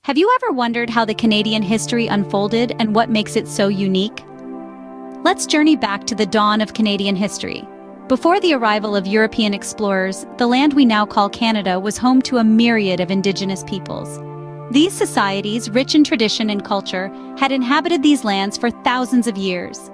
Have you ever wondered how the Canadian history unfolded and what makes it so unique? Let's journey back to the dawn of Canadian history. Before the arrival of European explorers, the land we now call Canada was home to a myriad of Indigenous peoples. These societies, rich in tradition and culture, had inhabited these lands for thousands of years.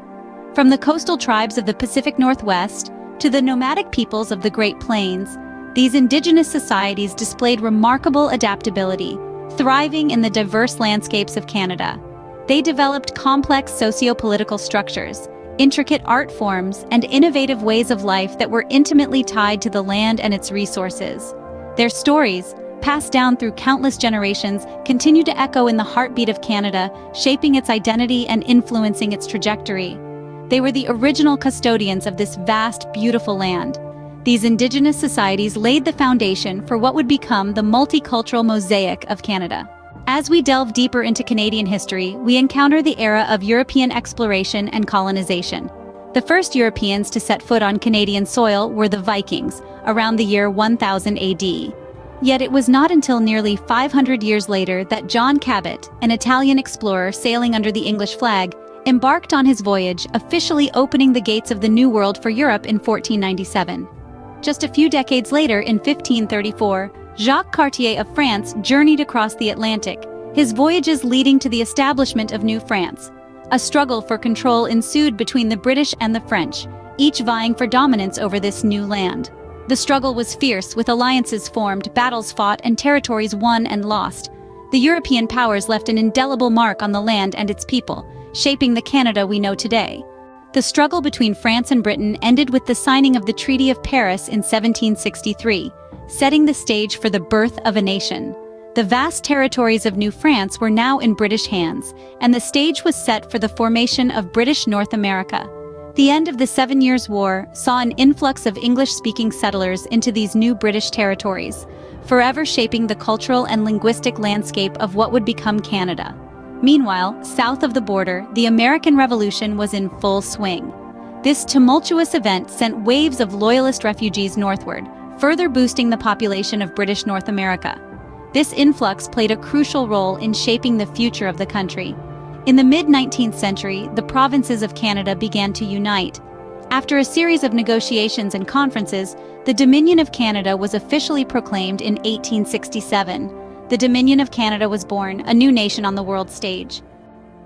From the coastal tribes of the Pacific Northwest to the nomadic peoples of the Great Plains, these Indigenous societies displayed remarkable adaptability, thriving in the diverse landscapes of Canada. They developed complex socio-political structures, intricate art forms, and innovative ways of life that were intimately tied to the land and its resources. Their stories, passed down through countless generations, continue to echo in the heartbeat of Canada, shaping its identity and influencing its trajectory. They were the original custodians of this vast, beautiful land. These Indigenous societies laid the foundation for what would become the multicultural mosaic of Canada. As we delve deeper into Canadian history, we encounter the era of European exploration and colonization. The first Europeans to set foot on Canadian soil were the Vikings, around the year 1000 AD. Yet it was not until nearly 500 years later that John Cabot, an Italian explorer sailing under the English flag, embarked on his voyage, officially opening the gates of the New World for Europe in 1497. Just a few decades later, in 1534, Jacques Cartier of France journeyed across the Atlantic, his voyages leading to the establishment of New France. A struggle for control ensued between the British and the French, each vying for dominance over this new land. The struggle was fierce, with alliances formed, battles fought, and territories won and lost. The European powers left an indelible mark on the land and its people, shaping the Canada we know today. The struggle between France and Britain ended with the signing of the Treaty of Paris in 1763, setting the stage for the birth of a nation. The vast territories of New France were now in British hands, and the stage was set for the formation of British North America. The end of the 7 Years' War saw an influx of English-speaking settlers into these new British territories, forever shaping the cultural and linguistic landscape of what would become Canada. Meanwhile, south of the border, the American Revolution was in full swing. This tumultuous event sent waves of Loyalist refugees northward, further boosting the population of British North America. This influx played a crucial role in shaping the future of the country. In the mid-19th century, the provinces of Canada began to unite. After a series of negotiations and conferences, the Dominion of Canada was officially proclaimed in 1867. The Dominion of Canada was born, a new nation on the world stage.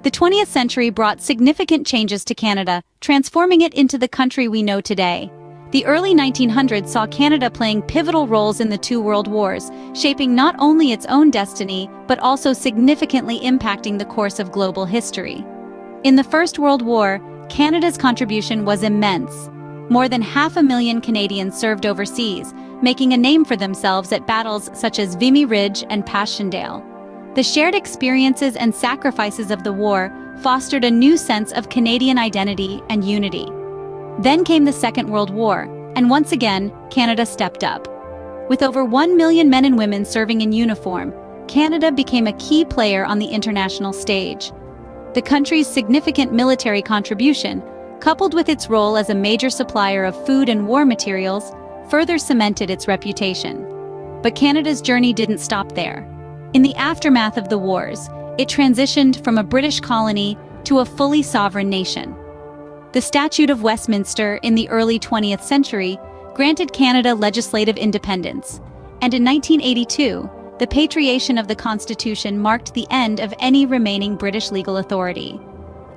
The 20th century brought significant changes to Canada, transforming it into the country we know today. The early 1900s saw Canada playing pivotal roles in the two world wars, shaping not only its own destiny, but also significantly impacting the course of global history. In the First World War, Canada's contribution was immense. More than 500,000 Canadians served overseas, making a name for themselves at battles such as Vimy Ridge and Passchendaele. The shared experiences and sacrifices of the war fostered a new sense of Canadian identity and unity. Then came the Second World War, and once again, Canada stepped up. With over 1 million men and women serving in uniform, Canada became a key player on the international stage. The country's significant military contribution, coupled with its role as a major supplier of food and war materials, further cemented its reputation. But Canada's journey didn't stop there. In the aftermath of the wars, it transitioned from a British colony to a fully sovereign nation. The Statute of Westminster in the early 20th century granted Canada legislative independence, and in 1982, the patriation of the Constitution marked the end of any remaining British legal authority.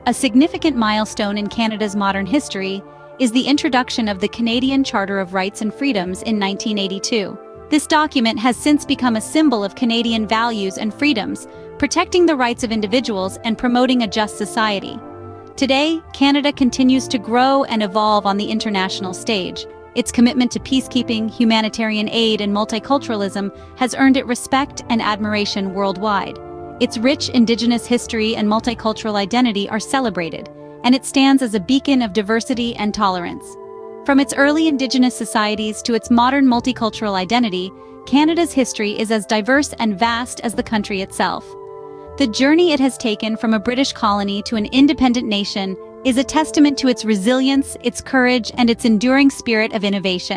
A significant milestone in Canada's modern history is the introduction of the Canadian Charter of Rights and Freedoms in 1982. This document has since become a symbol of Canadian values and freedoms, protecting the rights of individuals and promoting a just society. Today, Canada continues to grow and evolve on the international stage. Its commitment to peacekeeping, humanitarian aid, and multiculturalism has earned it respect and admiration worldwide. Its rich Indigenous history and multicultural identity are celebrated, and it stands as a beacon of diversity and tolerance. From its early Indigenous societies to its modern multicultural identity, Canada's history is as diverse and vast as the country itself. The journey it has taken from a British colony to an independent nation is a testament to its resilience, its courage, and its enduring spirit of innovation.